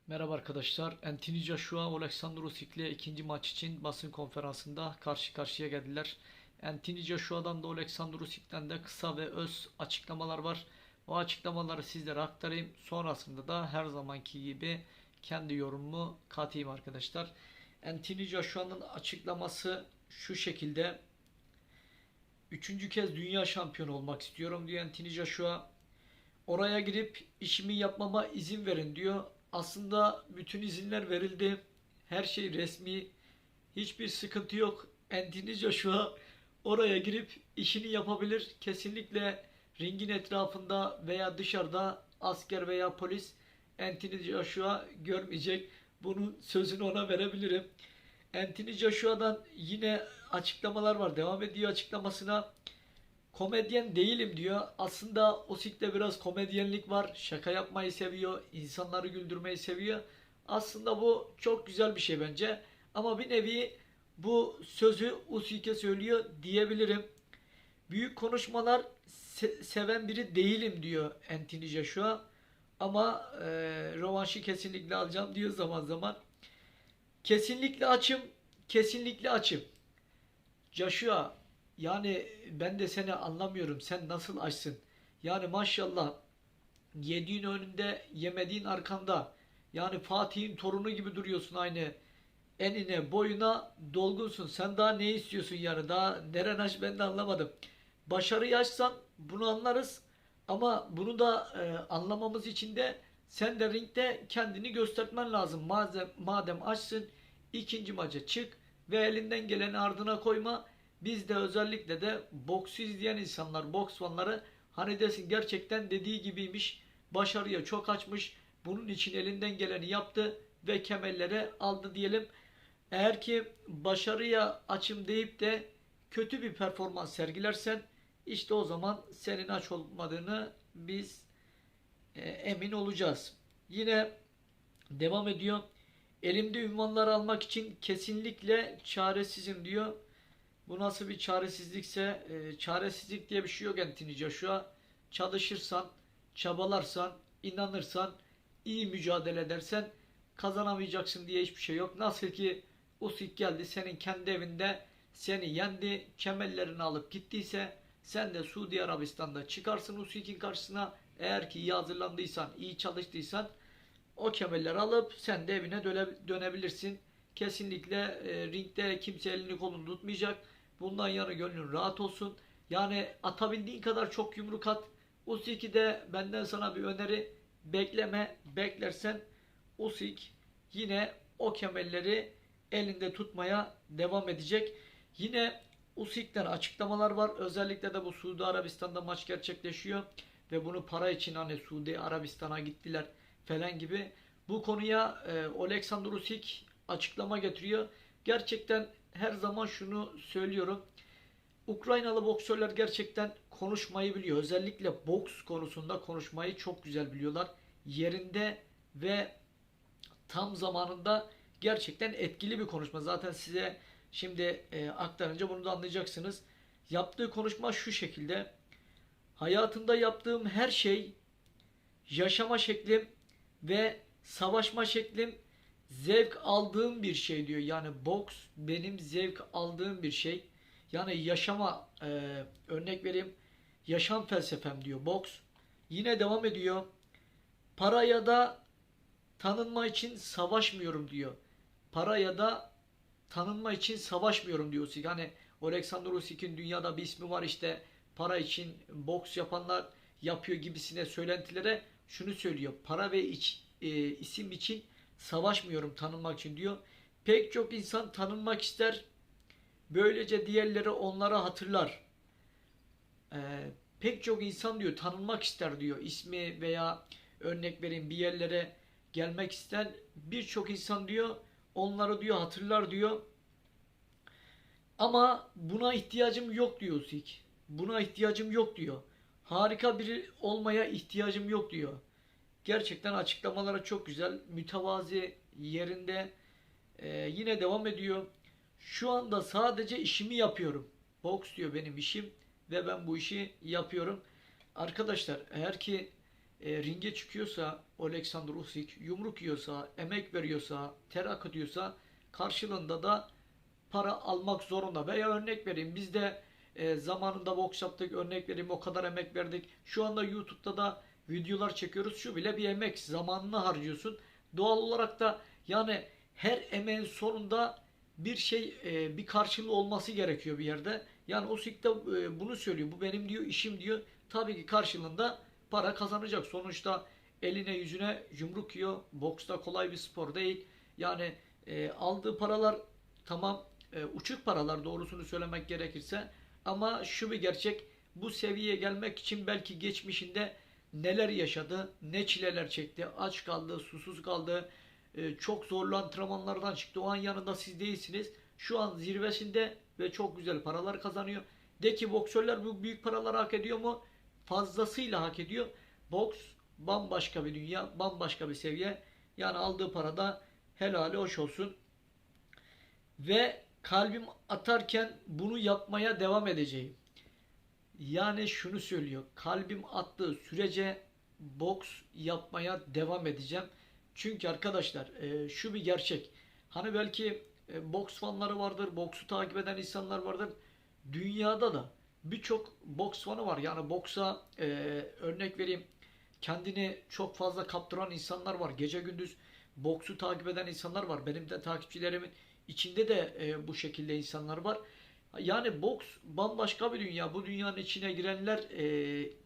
Merhaba arkadaşlar. Anthony Joshua, Alexander Usyk ile ikinci maç için basın konferansında karşı karşıya geldiler. Anthony Joshua'dan da Alexander Usyk'ten de kısa ve öz açıklamalar var. O açıklamaları sizlere aktarayım. Sonrasında da her zamanki gibi kendi yorumumu katayım arkadaşlar. Anthony Joshua'nın açıklaması şu şekilde. Üçüncü kez dünya şampiyonu olmak istiyorum diyor Anthony Joshua. Oraya girip işimi yapmama izin verin diyor. Aslında bütün izinler verildi. Her şey resmi. Hiçbir sıkıntı yok. Anthony Joshua oraya girip işini yapabilir. Kesinlikle ringin etrafında veya dışarıda asker veya polis Anthony Joshua görmeyecek. Bunun sözünü ona verebilirim. Anthony Joshua'dan yine açıklamalar var. Devam ediyor açıklamasına. Komedyen değilim diyor. Aslında Usyk'te biraz komedyenlik var. Şaka yapmayı seviyor. İnsanları güldürmeyi seviyor. Aslında bu çok güzel bir şey bence. Ama bir nevi bu sözü Usyk'e söylüyor diyebilirim. Büyük konuşmalar seven biri değilim diyor Anthony Joshua. Ama rövanşı kesinlikle alacağım diyor zaman zaman. Kesinlikle açım. Kesinlikle açım. Joshua, yani ben de seni anlamıyorum. Sen nasıl açsın? Yani maşallah, yediğin önünde, yemediğin arkanda. Yani Fatih'in torunu gibi duruyorsun aynı. Enine, boyuna dolgunsun. Sen daha ne istiyorsun yani? Daha neren aç ben de anlamadım. Başarıyı açsan bunu anlarız. Ama bunu da anlamamız için de sen de ringde kendini göstermen lazım. Madem açsın, ikinci maça çık ve elinden geleni ardına koyma. Biz de özellikle de boksu izleyen insanlar, boks fanları hani desin gerçekten dediği gibiymiş. Başarıya çok açmış. Bunun için elinden geleni yaptı ve kemerlere aldı diyelim. Eğer ki başarıya açım deyip de kötü bir performans sergilersen işte o zaman senin aç olmadığını biz emin olacağız. Yine devam ediyor. Elimde ünvanları almak için kesinlikle çaresizim diyor. Bu nasıl bir çaresizlikse, çaresizlik diye bir şey yok Anthony Joshua. Çalışırsan, çabalarsan, inanırsan, iyi mücadele edersen kazanamayacaksın diye hiçbir şey yok. Nasıl ki Usyk geldi senin kendi evinde seni yendi, kemerlerini alıp gittiyse sen de Suudi Arabistan'da çıkarsın Usyk'in karşısına. Eğer ki iyi hazırlandıysan, iyi çalıştıysan o kemerleri alıp sen de evine dönebilirsin. Kesinlikle ringde kimse elini kolunu tutmayacak. Bundan yana gönlün rahat olsun. Yani atabildiğin kadar çok yumruk at. Usyk'i de benden sana bir öneri, bekleme. Beklersen Usyk yine o kemerleri elinde tutmaya devam edecek. Yine Usyk'ten açıklamalar var. Özellikle de bu Suudi Arabistan'da maç gerçekleşiyor. Ve bunu para için hani Suudi Arabistan'a gittiler falan gibi. Bu konuya Alexander Usyk açıklama getiriyor. Gerçekten her zaman şunu söylüyorum. Ukraynalı boksörler gerçekten konuşmayı biliyor. Özellikle boks konusunda konuşmayı çok güzel biliyorlar. Yerinde ve tam zamanında gerçekten etkili bir konuşma. Zaten size şimdi aktarınca bunu da anlayacaksınız. Yaptığı konuşma şu şekilde. Hayatımda yaptığım her şey, yaşama şeklim ve savaşma şeklim zevk aldığım bir şey diyor. Yani boks benim zevk aldığım bir şey. Yani yaşama örnek vereyim. Yaşam felsefem diyor boks. Yine devam ediyor. Para ya da tanınma için savaşmıyorum diyor. Para ya da tanınma için savaşmıyorum diyor Usyk. Hani Alexander Usyk'in dünyada bir ismi var işte para için boks yapanlar yapıyor gibisine söylentilere şunu söylüyor. Para ve isim için savaşmıyorum tanınmak için diyor. Pek çok insan tanınmak ister. Böylece diğerleri onlara hatırlar. Pek çok insan diyor tanınmak ister diyor. İsmi veya örnek vereyim bir yerlere gelmek ister. Birçok insan diyor onları diyor hatırlar diyor. Ama buna ihtiyacım yok diyor Usyk. Buna ihtiyacım yok diyor. Harika biri olmaya ihtiyacım yok diyor. Gerçekten açıklamaları çok güzel. Mütevazi yerinde. Yine devam ediyor. Şu anda sadece işimi yapıyorum. Boks diyor benim işim ve ben bu işi yapıyorum. Arkadaşlar eğer ki ringe çıkıyorsa Oleksandr Usyk yumruk yiyorsa, emek veriyorsa, ter akıtıyorsa karşılığında da para almak zorunda. Veya örnek vereyim, biz de zamanında boks yaptık, örnek vereyim o kadar emek verdik. Şu anda YouTube'da da videolar çekiyoruz. Şu bile bir emek, zamanını harcıyorsun. Doğal olarak da yani her emeğin sonunda bir şey, bir karşılığı olması gerekiyor bir yerde. Yani Usyk de bunu söylüyor. Bu benim diyor işim diyor. Tabii ki karşılığında para kazanacak. Sonuçta eline yüzüne yumruk yiyor. Boks da kolay bir spor değil. Yani aldığı paralar tamam, uçuk paralar doğrusunu söylemek gerekirse, ama şu bir gerçek, bu seviyeye gelmek için belki geçmişinde neler yaşadı, ne çileler çekti, aç kaldı, susuz kaldı, çok zorlu antrenmanlardan çıktı. O an yanında siz değilsiniz. Şu an zirvesinde ve çok güzel paralar kazanıyor. De ki boksörler bu büyük paraları hak ediyor mu? Fazlasıyla hak ediyor. Boks bambaşka bir dünya, bambaşka bir seviye. Yani aldığı parada helali hoş olsun. Ve kalbim atarken bunu yapmaya devam edeceğim. Yani şunu söylüyor. Kalbim attığı sürece boks yapmaya devam edeceğim. Çünkü arkadaşlar şu bir gerçek. Hani belki boks fanları vardır, boksu takip eden insanlar vardır. Dünyada da birçok boks fanı var. Yani boksa örnek vereyim, kendini çok fazla kaptıran insanlar var. Gece gündüz boksu takip eden insanlar var. Benim de takipçilerimin içinde de bu şekilde insanlar var. Yani boks bambaşka bir dünya. Bu dünyanın içine girenler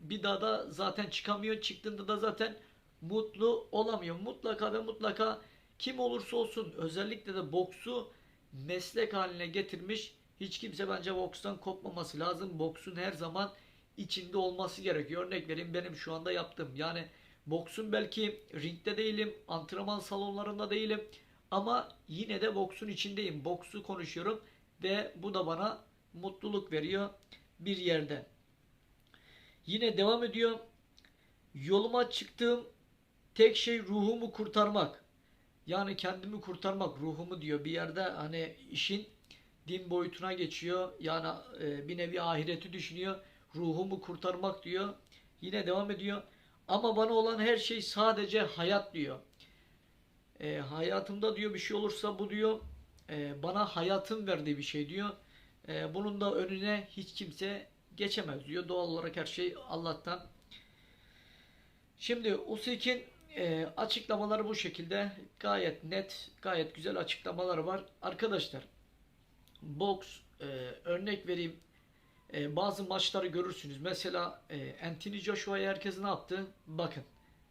bir daha da zaten çıkamıyor. Çıktığında da zaten mutlu olamıyor. Mutlaka ve mutlaka kim olursa olsun, özellikle de boksu meslek haline getirmiş hiç kimse bence bokstan kopmaması lazım. Boksun her zaman içinde olması gerekiyor. Örnek vereyim, benim şu anda yaptığım. Yani boksun belki ringde değilim, antrenman salonlarında değilim, ama yine de boksun içindeyim. Boksu konuşuyorum ve bu da bana mutluluk veriyor bir yerde. Yine devam ediyor. Yoluma çıktığım tek şey ruhumu kurtarmak. Yani kendimi kurtarmak, ruhumu diyor. Bir yerde hani işin din boyutuna geçiyor. Yani bir nevi ahireti düşünüyor. Ruhumu kurtarmak diyor. Yine devam ediyor. Ama bana olan her şey sadece hayat diyor. Hayatımda diyor bir şey olursa bu diyor bana hayatın verdiği bir şey diyor. Bunun da önüne hiç kimse geçemez diyor. Doğal olarak her şey Allah'tan. Şimdi Usyk'in açıklamaları bu şekilde. Gayet net, gayet güzel açıklamaları var. Arkadaşlar boks, örnek vereyim, bazı maçları görürsünüz. Mesela Anthony Joshua'ya herkes ne yaptı? Bakın,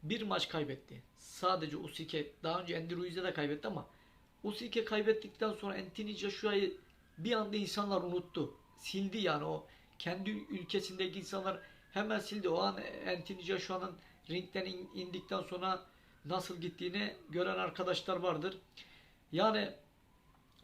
bir maç kaybetti. Sadece Usyk'e, daha önce Andy Ruiz'e de kaybetti ama Usyk'e kaybettikten sonra Anthony Joshua'yı bir anda insanlar unuttu. Sildi yani, o kendi ülkesindeki insanlar hemen sildi. O an Anthony Joshua'nın ringden indikten sonra nasıl gittiğini gören arkadaşlar vardır. Yani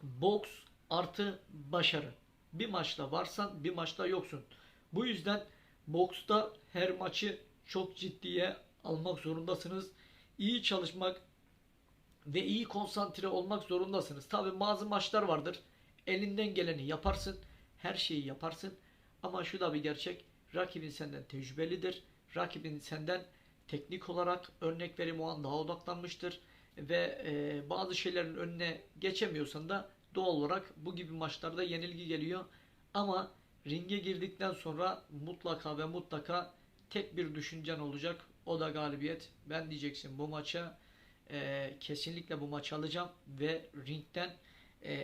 boks artı başarı. Bir maçta varsan bir maçta yoksun. Bu yüzden boksta her maçı çok ciddiye almak zorundasınız. İyi çalışmak ve iyi konsantre olmak zorundasınız. Tabi bazı maçlar vardır. Elinden geleni yaparsın. Her şeyi yaparsın. Ama şu da bir gerçek. Rakibin senden tecrübelidir. Rakibin senden teknik olarak, örnek vereyim, o an daha odaklanmıştır. Ve bazı şeylerin önüne geçemiyorsan da doğal olarak bu gibi maçlarda yenilgi geliyor. Ama ringe girdikten sonra mutlaka ve mutlaka tek bir düşüncen olacak. O da galibiyet. Ben diyeceksin bu maça kesinlikle bu maçı alacağım ve ringden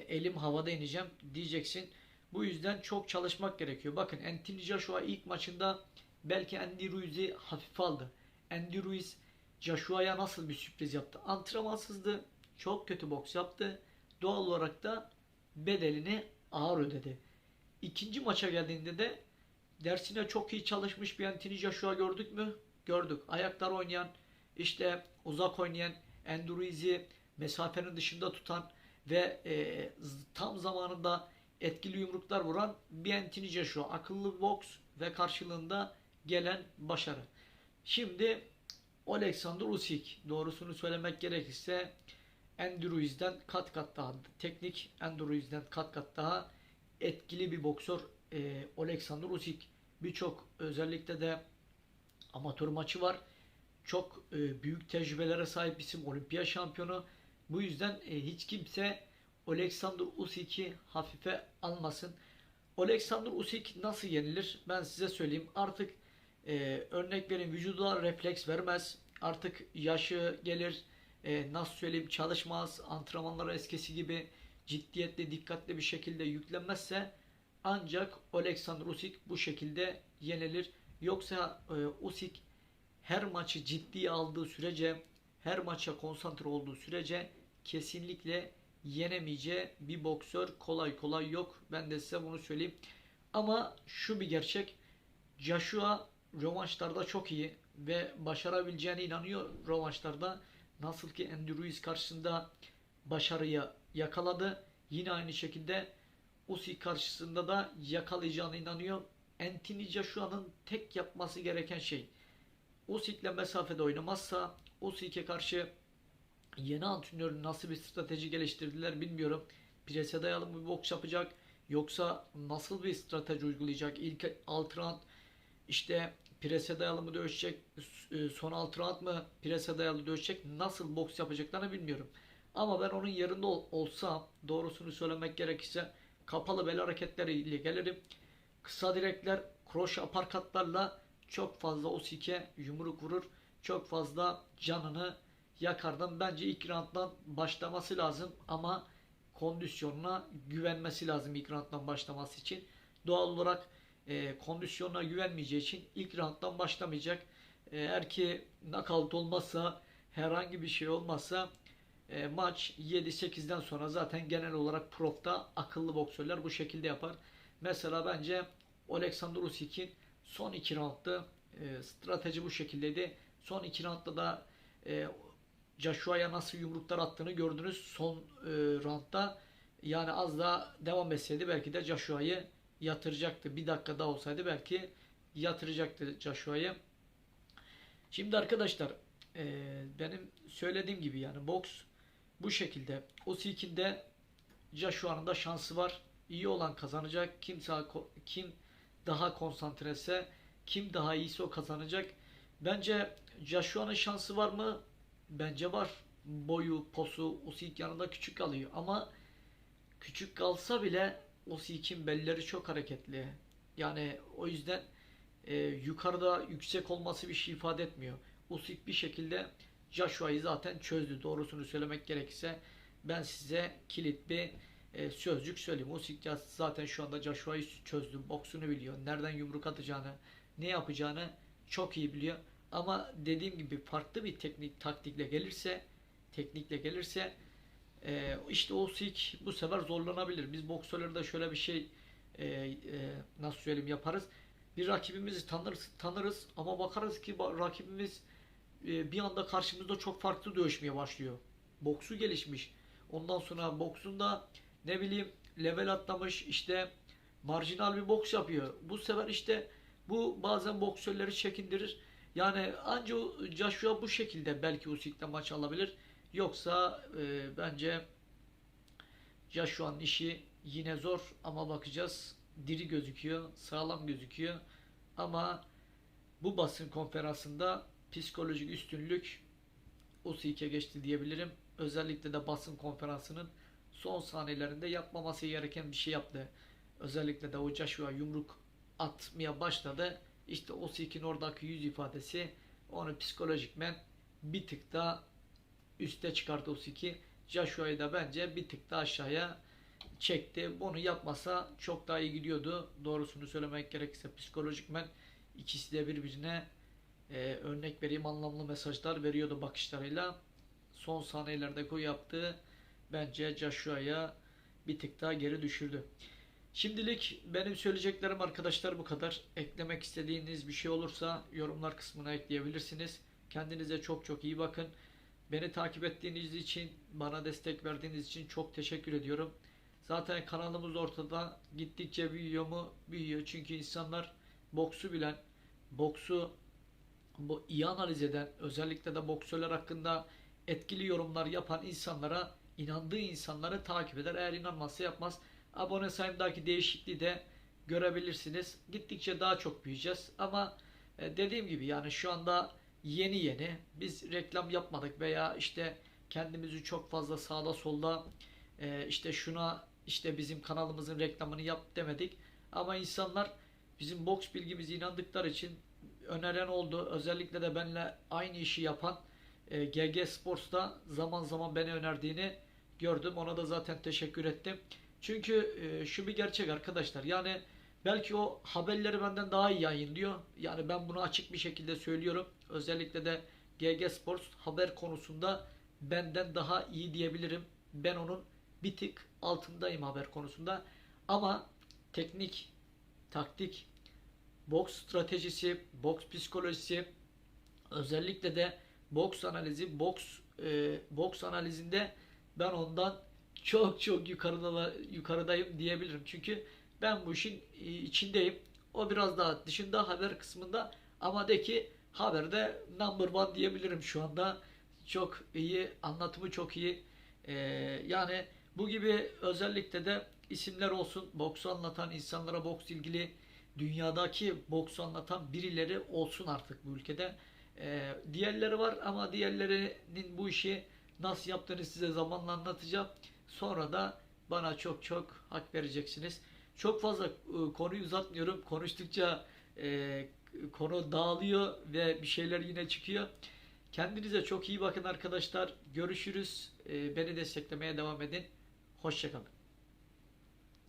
elim havada ineceğim diyeceksin. Bu yüzden çok çalışmak gerekiyor. Bakın Anthony Joshua ilk maçında belki Andy Ruiz'i hafife aldı. Andy Ruiz Joshua'ya nasıl bir sürpriz yaptı? Antrenmansızdı. Çok kötü boks yaptı. Doğal olarak da bedelini ağır ödedi. İkinci maça geldiğinde de dersine çok iyi çalışmış bir Anthony Joshua gördük mü? Gördük. Ayaklar oynayan, işte uzak oynayan, Andy Ruiz'i mesafenin dışında tutan ve tam zamanında etkili yumruklar vuran bir Anthony Joshua. Akıllı boks ve karşılığında gelen başarı. Şimdi Oleksandr Usyk, doğrusunu söylemek gerekirse Andy Ruiz'den kat kat daha teknik, Andy Ruiz'den kat kat daha etkili bir boksör Oleksandr Usyk. Birçok özellikle de amatör maçı var. Çok büyük tecrübelere sahip isim, olimpiyat şampiyonu. Bu yüzden hiç kimse Alexander Usyk'i hafife almasın. Alexander Usyk nasıl yenilir? Ben size söyleyeyim. Artık örnek vereyim, vücuda refleks vermez. Artık yaşı gelir. Nasıl söyleyeyim, çalışmaz. Antrenmanlara eskisi gibi ciddiyetli, dikkatli bir şekilde yüklenmezse ancak Alexander Usyk bu şekilde yenilir. Yoksa Usyk her maçı ciddiye aldığı sürece, her maça konsantre olduğu sürece kesinlikle yenemeyeceği bir boksör kolay kolay yok. Ben de size bunu söyleyeyim. Ama şu bir gerçek. Joshua rövanşlarda çok iyi ve başarabileceğine inanıyor rövanşlarda. Nasıl ki Andy Ruiz karşısında başarıyı yakaladı. Yine aynı şekilde Usyk karşısında da yakalayacağına inanıyor. Anthony Joshua'nın tek yapması gereken şey, Usyk'le mesafede oynamazsa, Usyk'e karşı yeni antrenör nasıl bir strateji geliştirdiler bilmiyorum. Prese dayalı mı bir boks yapacak yoksa nasıl bir strateji uygulayacak? İlk 6 round işte prese dayalı mı dövüşecek? Son 6 round mı prese dayalı dövüşecek? Nasıl boks yapacaklarını bilmiyorum. Ama ben onun yerinde olsam, doğrusunu söylemek gerekirse, kapalı bel hareketleriyle gelirim. Kısa direkler, kroşe aparkatlarla çok fazla Usyk'e yumruk vurur. Çok fazla canını yakardım. Bence ilk rounddan başlaması lazım ama kondisyonuna güvenmesi lazım ilk rounddan başlaması için. Doğal olarak kondisyonuna güvenmeyeceği için ilk rounddan başlamayacak. Eğer ki knockout olmazsa, herhangi bir şey olmazsa maç 7-8'den sonra zaten genel olarak profta akıllı boksörler bu şekilde yapar. Mesela bence Alexander Usyk'in son 2 roundda strateji bu şekildeydi. Son 2 roundda da Joshua'ya nasıl yumruklar attığını gördünüz son roundda. Yani az daha devam etseydi belki de Joshua'yı yatıracaktı. Bir dakika daha olsaydı belki yatıracaktı Joshua'yı. Şimdi arkadaşlar benim söylediğim gibi yani boks bu şekilde. Usyk'in de Joshua'nın da şansı var. İyi olan kazanacak. Kim daha konsantrese, kim daha iyisi o kazanacak. Bence Joshua'nın şansı var mı? Bence var. Boyu, posu Usyk yanında küçük kalıyor. Ama küçük kalsa bile Usyk'in belleri çok hareketli. Yani o yüzden yukarıda yüksek olması bir şey ifade etmiyor. Usyk bir şekilde Joshua'yı zaten çözdü. Doğrusunu söylemek gerekirse ben size kilit bir sözcük söyleyeyim. Usyk zaten şu anda Joshua'yı çözdü. Boksunu biliyor. Nereden yumruk atacağını, ne yapacağını çok iyi biliyor. Ama dediğim gibi farklı bir teknikle gelirse işte Usyk bu sefer zorlanabilir. Biz boksörlerde şöyle bir şey nasıl söyleyeyim yaparız. Bir rakibimizi tanırız ama bakarız ki rakibimiz bir anda karşımızda çok farklı dövüşmeye başlıyor. Boksu gelişmiş. Ondan sonra boksunda ne bileyim level atlamış, işte marjinal bir boks yapıyor. Bu sefer işte bu bazen boksörleri çekindirir. Yani anca Joshua bu şekilde belki Usyk'te maç alabilir. Yoksa bence Joshua'nın işi yine zor ama bakacağız. Diri gözüküyor, sağlam gözüküyor. Ama bu basın konferansında psikolojik üstünlük Usyk'e geçti diyebilirim. Özellikle de basın konferansının son sahnelerinde yapmaması gereken bir şey yaptı. Özellikle de o Joshua yumruk atmaya başladı. İşte Usyk'in oradaki yüz ifadesi onu psikolojikmen bir tık daha üste çıkarttı Usyk'i. Joshua'yı da bence bir tık daha aşağıya çekti. Bunu yapmasa çok daha iyi gidiyordu. Doğrusunu söylemek gerekirse psikolojikmen ikisi de birbirine örnek vereyim anlamlı mesajlar veriyordu bakışlarıyla. Son sahnelerde o yaptığı bence Joshua'ya bir tık daha geri düşürdü. Şimdilik benim söyleyeceklerim arkadaşlar bu kadar. Eklemek istediğiniz bir şey olursa yorumlar kısmına ekleyebilirsiniz. Kendinize çok çok iyi bakın. Beni takip ettiğiniz için, bana destek verdiğiniz için çok teşekkür ediyorum. Zaten kanalımız ortada. Gittikçe büyüyor. Çünkü insanlar boksu bilen, boksu iyi analiz eden, özellikle de boksörler hakkında etkili yorumlar yapan insanlara, inandığı insanları takip eder. Eğer inanmazsa yapmaz. Abone sayımdaki değişikliği de görebilirsiniz. Gittikçe daha çok büyüyeceğiz. Ama dediğim gibi yani şu anda yeni yeni biz reklam yapmadık veya işte kendimizi çok fazla sağda solda işte şuna işte bizim kanalımızın reklamını yap demedik. Ama insanlar bizim boks bilgimize inandıkları için öneren oldu. Özellikle de benimle aynı işi yapan GG Sports'ta zaman zaman beni önerdiğini gördüm. Ona da zaten teşekkür ettim. Çünkü şu bir gerçek arkadaşlar. Yani belki o haberleri benden daha iyi yayınlıyor. Yani ben bunu açık bir şekilde söylüyorum. Özellikle de GG Sports haber konusunda benden daha iyi diyebilirim. Ben onun bir tık altındayım haber konusunda. Ama teknik, taktik, boks stratejisi, boks psikolojisi, özellikle de boks analizi, boks analizinde ben ondan çok çok yukarıdayım diyebilirim. Çünkü ben bu işin içindeyim. O biraz daha dışında haber kısmında, ama de ki haberde number one diyebilirim şu anda. Çok iyi, anlatımı çok iyi. Ee, Yani bu gibi özellikle de isimler olsun. Boksu anlatan, insanlara boks ilgili, dünyadaki boksu anlatan birileri olsun artık bu ülkede. Diğerleri var ama diğerlerinin bu işi nasıl yaptığını size zamanla anlatacağım. Sonra da bana çok çok hak vereceksiniz. Çok fazla konuyu uzatmıyorum. Konuştukça konu dağılıyor ve bir şeyler yine çıkıyor. Kendinize çok iyi bakın arkadaşlar. Görüşürüz. Beni desteklemeye devam edin. Hoşçakalın.